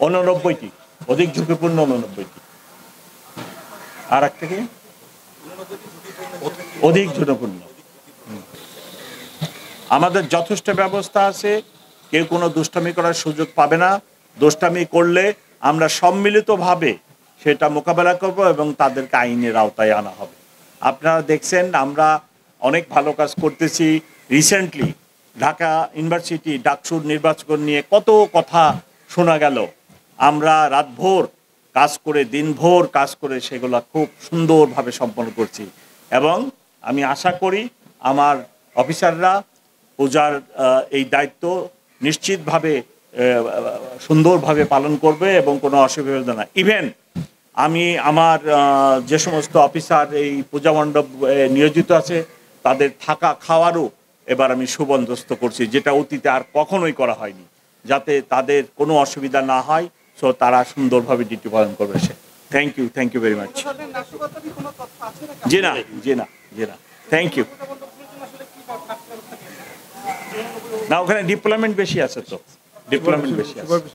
89টি, অধিক ঝুঁকিপূর্ণ 89টি। আর একটা কি অধিক ঝুঁকিপূর্ণ। আমাদের যথেষ্ট ব্যবস্থা আছে, কেউ কোনো দুষ্টামি করার সুযোগ পাবে না। দুষ্টামি করলে আমরা সম্মিলিতভাবে সেটা মোকাবেলা করব এবং তাদেরকে আইনের আওতায় আনা হবে। আপনারা দেখছেন আমরা অনেক ভালো কাজ করতেছি। রিসেন্টলি ঢাকা ইউনিভার্সিটি ডাকসুর নির্বাচন নিয়ে কত কথা শোনা গেল। আমরা রাতভর কাজ করে দিনভর কাজ করে সেগুলো খুব সুন্দরভাবে সম্পন্ন করছি এবং আমি আশা করি আমার অফিসাররা পূজার এই দায়িত্ব নিশ্চিতভাবে সুন্দরভাবে পালন করবে এবং কোনো অসুবিধা না। ইভেন আমি আমার যে সমস্ত অফিসার এই পূজা মণ্ডপ নিয়োজিত আছে তাদের থাকা খাওয়ারও এবার আমি সুবন্দোবস্ত করছি, যেটা অতীতে আর কখনোই করা হয়নি, যাতে তাদের কোনো অসুবিধা না হয়। সো তারা সুন্দরভাবে ডিউটি পালন করবে। সে থ্যাংক ইউ ভেরি মাচ। জি না থ্যাংক ইউ। না ওখানে ডিপ্লয়মেন্ট বেশি আছে, তো ডিপ্লয়মেন্ট বেশি আছে।